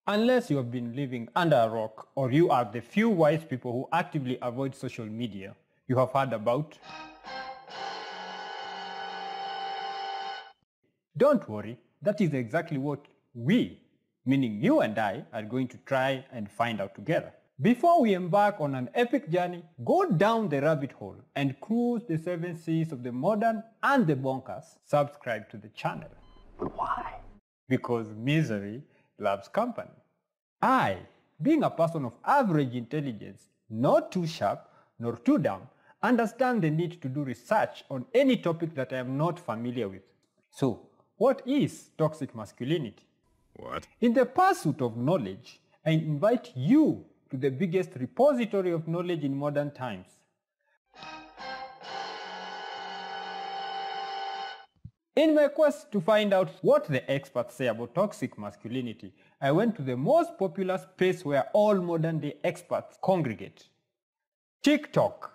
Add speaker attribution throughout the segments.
Speaker 1: Unless you have been living under a rock or you are the few wise people who actively avoid social media, you have heard about. Don't worry, that is exactly what we, meaning you and I, are going to try and find out together. Before we embark on an epic journey, go down the rabbit hole and cruise the 7 seas of the modern and the bonkers, subscribe to the channel.
Speaker 2: Why?
Speaker 1: Because misery loves company. I, being a person of average intelligence, not too sharp nor too dumb, understand the need to do research on any topic that I am not familiar with. So, what is toxic masculinity?
Speaker 3: What?
Speaker 1: In the pursuit of knowledge, I invite you to the biggest repository of knowledge in modern times. In my quest to find out what the experts say about toxic masculinity, I went to the most popular space where all modern day experts congregate. TikTok.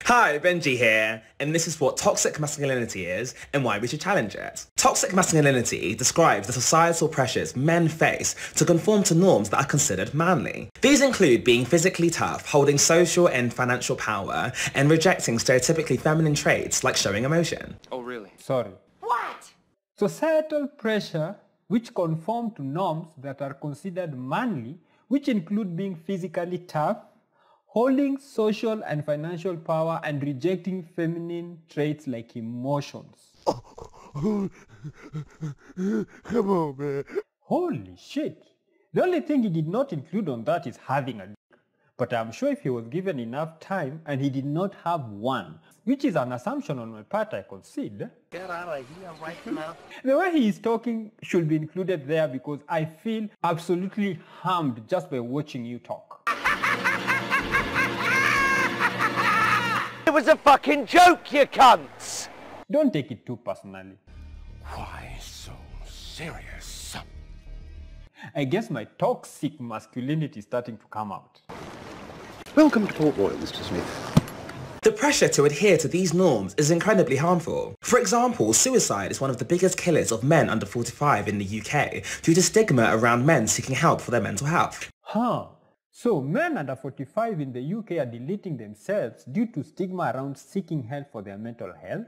Speaker 4: Hi, Benji here, and this is what toxic masculinity is and why we should challenge it. Toxic masculinity describes the societal pressures men face to conform to norms that are considered manly. These include being physically tough, holding social and financial power, and rejecting stereotypically feminine traits like showing emotion.
Speaker 2: Oh, really?
Speaker 1: Sorry.
Speaker 5: What?
Speaker 1: Societal pressure which conform to norms that are considered manly, which include being physically tough, holding social and financial power, and rejecting feminine traits like emotions.
Speaker 3: Come on, man.
Speaker 1: Holy shit! The only thing he did not include on that is having a dick. But I'm sure if he was given enough time and he did not have one, which is an assumption on my part I concede.
Speaker 5: Get out of here right now.
Speaker 1: The way he is talking should be included there because I feel absolutely harmed just by watching you talk.
Speaker 5: It was a fucking joke, you cunts!
Speaker 1: Don't take it too personally.
Speaker 3: Why so serious?
Speaker 1: I guess my toxic masculinity is starting to come out.
Speaker 2: Welcome to Port Royal, Mr. Smith.
Speaker 4: The pressure to adhere to these norms is incredibly harmful. For example, suicide is one of the biggest killers of men under 45 in the UK due to stigma around men seeking help for their mental health.
Speaker 1: Huh. So men under 45 in the UK are deleting themselves due to stigma around seeking help for their mental health?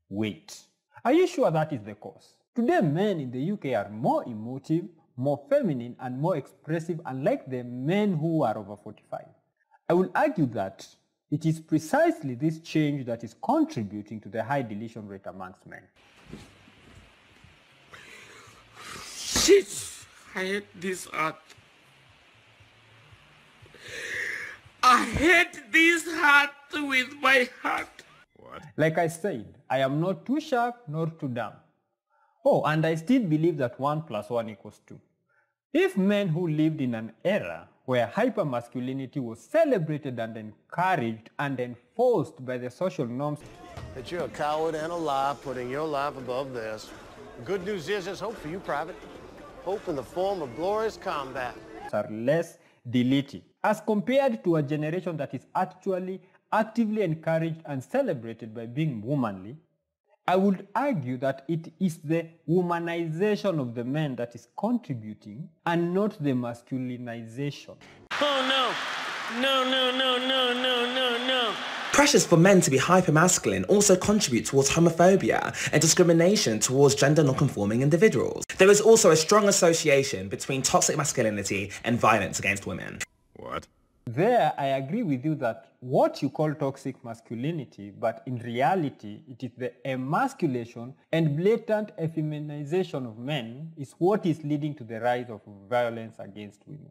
Speaker 1: Wait, are you sure that is the cause? Today men in the UK are more emotive, more feminine and more expressive, unlike the men who are over 45. I will argue that it is precisely this change that is contributing to the high deletion rate amongst men.
Speaker 3: Shit! I hate this art. I hate this heart with my heart. What?
Speaker 1: Like I said, I am not too sharp nor too dumb. Oh, and I still believe that 1 + 1 equals 2. If men who lived in an era where hypermasculinity was celebrated and encouraged and enforced by the social norms,
Speaker 6: that you're a coward and a liar, putting your life above theirs. The good news is there's hope for you, Private. Hope in the form of glorious combat.
Speaker 1: are less deleted, as compared to a generation that is actually actively encouraged and celebrated by being womanly, I would argue that it is the womanization of the men that is contributing and not the masculinization.
Speaker 5: Oh no! No, no, no, no, no, no, no!
Speaker 4: Pressures for men to be hypermasculine also contribute towards homophobia and discrimination towards gender non-conforming individuals. There is also a strong association between toxic masculinity and violence against women.
Speaker 3: What?
Speaker 1: There, I agree with you that what you call toxic masculinity, but in reality, it is the emasculation and blatant effeminization of men is what is leading to the rise of violence against women.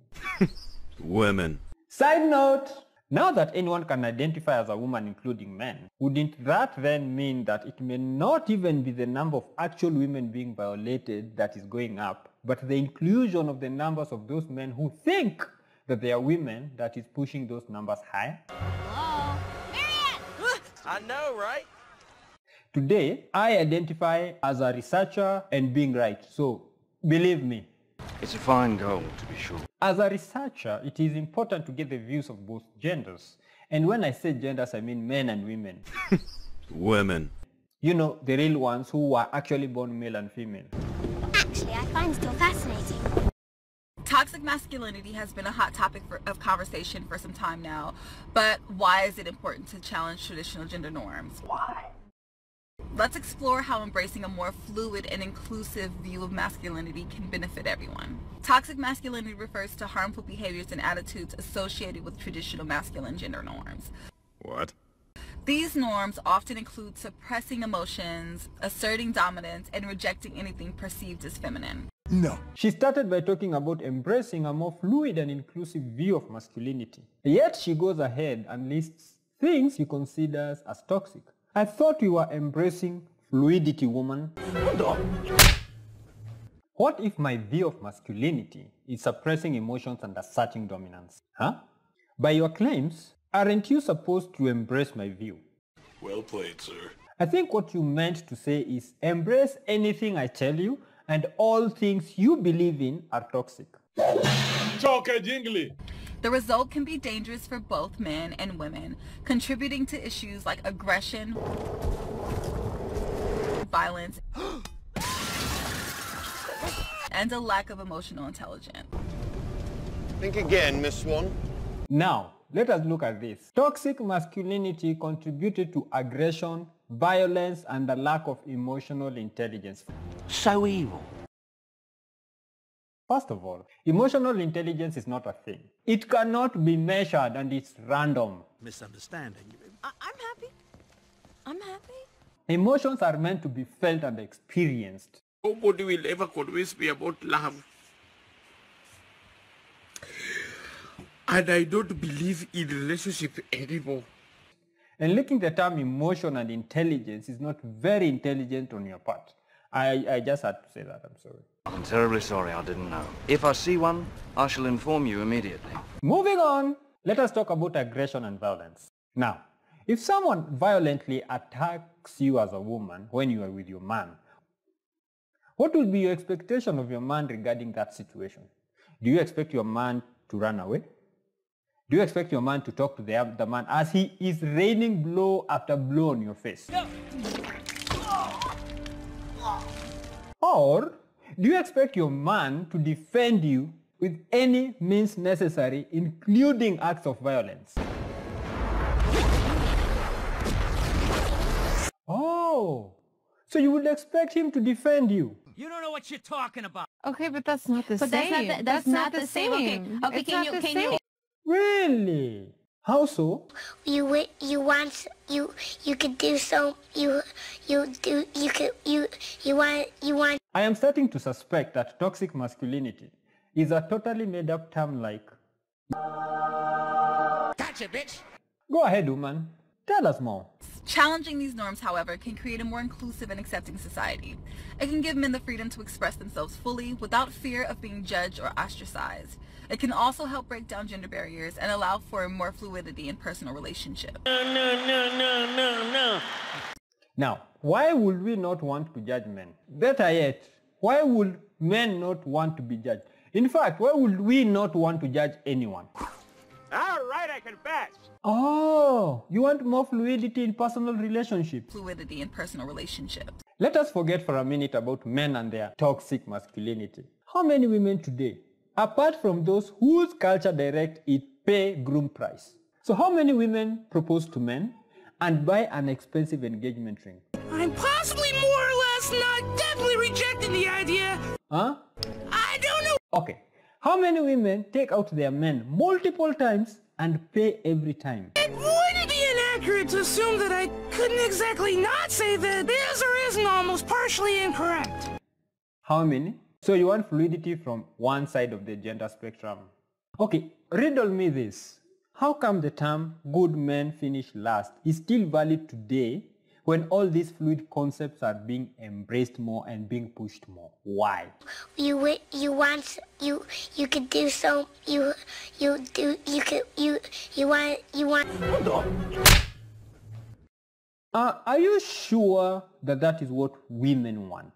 Speaker 3: Women.
Speaker 1: Side note, now that anyone can identify as a woman, including men, wouldn't that then mean that it may not even be the number of actual women being violated that is going up, but the inclusion of the numbers of those men who think that they are women that is pushing those numbers higher?
Speaker 7: Hello? Marianne!
Speaker 5: I know, right?
Speaker 1: Today, I identify as a researcher and being right, so believe me.
Speaker 2: It's a fine goal, to be sure.
Speaker 1: As a researcher, it is important to get the views of both genders. And when I say genders, I mean men and women.
Speaker 3: Women.
Speaker 1: You know, the real ones who were actually born male and female.
Speaker 7: Actually, I find it all fascinating.
Speaker 8: Toxic masculinity has been a hot topic of conversation for some time now, but why is it important to challenge traditional gender norms?
Speaker 5: Why?
Speaker 8: Let's explore how embracing a more fluid and inclusive view of masculinity can benefit everyone. Toxic masculinity refers to harmful behaviors and attitudes associated with traditional masculine gender norms.
Speaker 2: What?
Speaker 8: These norms often include suppressing emotions, asserting dominance, and rejecting anything perceived as feminine.
Speaker 1: No. She started by talking about embracing a more fluid and inclusive view of masculinity. Yet she goes ahead and lists things she considers as toxic. I thought you were embracing fluidity, woman.
Speaker 5: Hold on.
Speaker 1: What if my view of masculinity is suppressing emotions and asserting dominance? Huh? By your claims, aren't you supposed to embrace my view?
Speaker 3: Well played, sir.
Speaker 1: I think what you meant to say is embrace anything I tell you, and all things you believe in are toxic.
Speaker 8: The result can be dangerous for both men and women, contributing to issues like aggression, violence, and a lack of emotional intelligence.
Speaker 6: Think again, Miss Swan.
Speaker 1: Now, let us look at this. Toxic masculinity contributed to aggression, violence, and a lack of emotional intelligence.
Speaker 5: So evil.
Speaker 1: First of all, emotional intelligence is not a thing. It cannot be measured and it's random.
Speaker 5: Misunderstanding.
Speaker 9: I'm happy. I'm happy.
Speaker 1: Emotions are meant to be felt and experienced.
Speaker 3: Nobody will ever convince me about love. And I don't believe in relationship anymore.
Speaker 1: And linking the term emotion and intelligence is not very intelligent on your part. I just had to say that, I'm sorry.
Speaker 2: I'm terribly sorry, I didn't know. If I see one, I shall inform you immediately.
Speaker 1: Moving on, let us talk about aggression and violence. Now, if someone violently attacks you as a woman when you are with your man, what will be your expectation of your man regarding that situation? Do you expect your man to run away? Do you expect your man to talk to the other man as he is raining blow after blow on your face? No. Or do you expect your man to defend you with any means necessary, including acts of violence? Oh, so you would expect him to defend you?
Speaker 5: You don't know what you're talking about.
Speaker 9: Okay, but that's not the same.
Speaker 7: That's not the same. Okay, can you?
Speaker 1: Really? How so?
Speaker 7: You could do so. You want.
Speaker 1: I am starting to suspect that toxic masculinity is a totally made-up term like...
Speaker 5: Gotcha, bitch!
Speaker 1: Go ahead, woman. Tell us more.
Speaker 8: Challenging these norms, however, can create a more inclusive and accepting society. It can give men the freedom to express themselves fully without fear of being judged or ostracized. It can also help break down gender barriers and allow for more fluidity in personal relationships.
Speaker 5: No.
Speaker 1: Now, why would we not want to judge men? Better yet, why would men not want to be judged? In fact, why would we not want to judge anyone?
Speaker 5: All right, I confess.
Speaker 1: Oh, you want more fluidity in personal relationships?
Speaker 8: Fluidity in personal relationships.
Speaker 1: Let us forget for a minute about men and their toxic masculinity. How many women today, apart from those whose culture direct it, pay groom price? So how many women propose to men and buy an expensive engagement ring?
Speaker 3: I'm possibly more or less not definitely rejecting the idea.
Speaker 1: Huh?
Speaker 3: I don't know.
Speaker 1: Okay. How many women take out their men multiple times and pay every time?
Speaker 3: It wouldn't be inaccurate to assume that I couldn't exactly not say that is or isn't almost partially incorrect.
Speaker 1: How many? So you want fluidity from one side of the gender spectrum. Okay, riddle me this. How come the term good men finish last is still valid today when all these fluid concepts are being embraced more and being pushed more? Why?
Speaker 7: You could do so. You want.
Speaker 5: Hold on.
Speaker 1: Are you sure that that is what women want?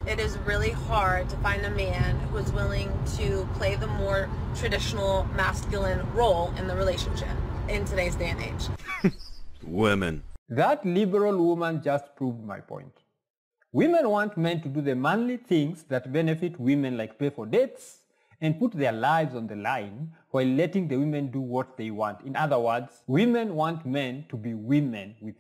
Speaker 9: It is really hard to find a man who is willing to play the more traditional masculine role in the relationship in today's day and age.
Speaker 2: Women.
Speaker 1: That liberal woman just proved my point. Women want men to do the manly things that benefit women, like pay for dates and put their lives on the line, while letting the women do what they want. In other words, women want men to be women with.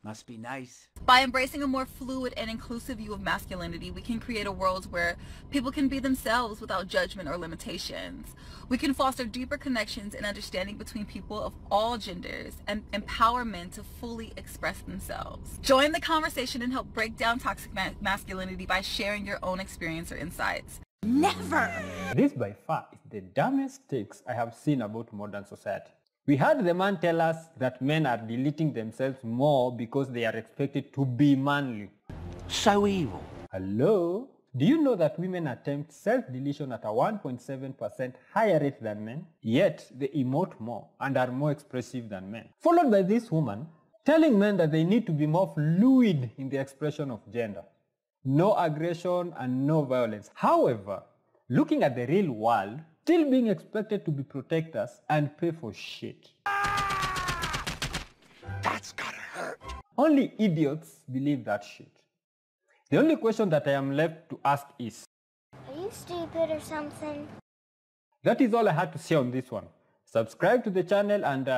Speaker 5: Must be nice.
Speaker 8: By embracing a more fluid and inclusive view of masculinity, we can create a world where people can be themselves without judgment or limitations. We can foster deeper connections and understanding between people of all genders and empower men to fully express themselves. Join the conversation and help break down toxic masculinity by sharing your own experience or insights.
Speaker 3: Never!
Speaker 1: This by far is the dumbest takes I have seen about modern society. We heard the man tell us that men are deleting themselves more because they are expected to be manly.
Speaker 5: So evil.
Speaker 1: Hello? Do you know that women attempt self-deletion at a 1.7% higher rate than men? Yet they emote more and are more expressive than men. Followed by this woman telling men that they need to be more fluid in the expression of gender. No aggression and no violence. However, looking at the real world, still being expected to be protectors and pay for shit.
Speaker 5: That's gotta hurt.
Speaker 1: Only idiots believe that shit. The only question that I am left to ask is,
Speaker 7: Are you stupid or something?
Speaker 1: that is all I had to say on this one. Subscribe to the channel and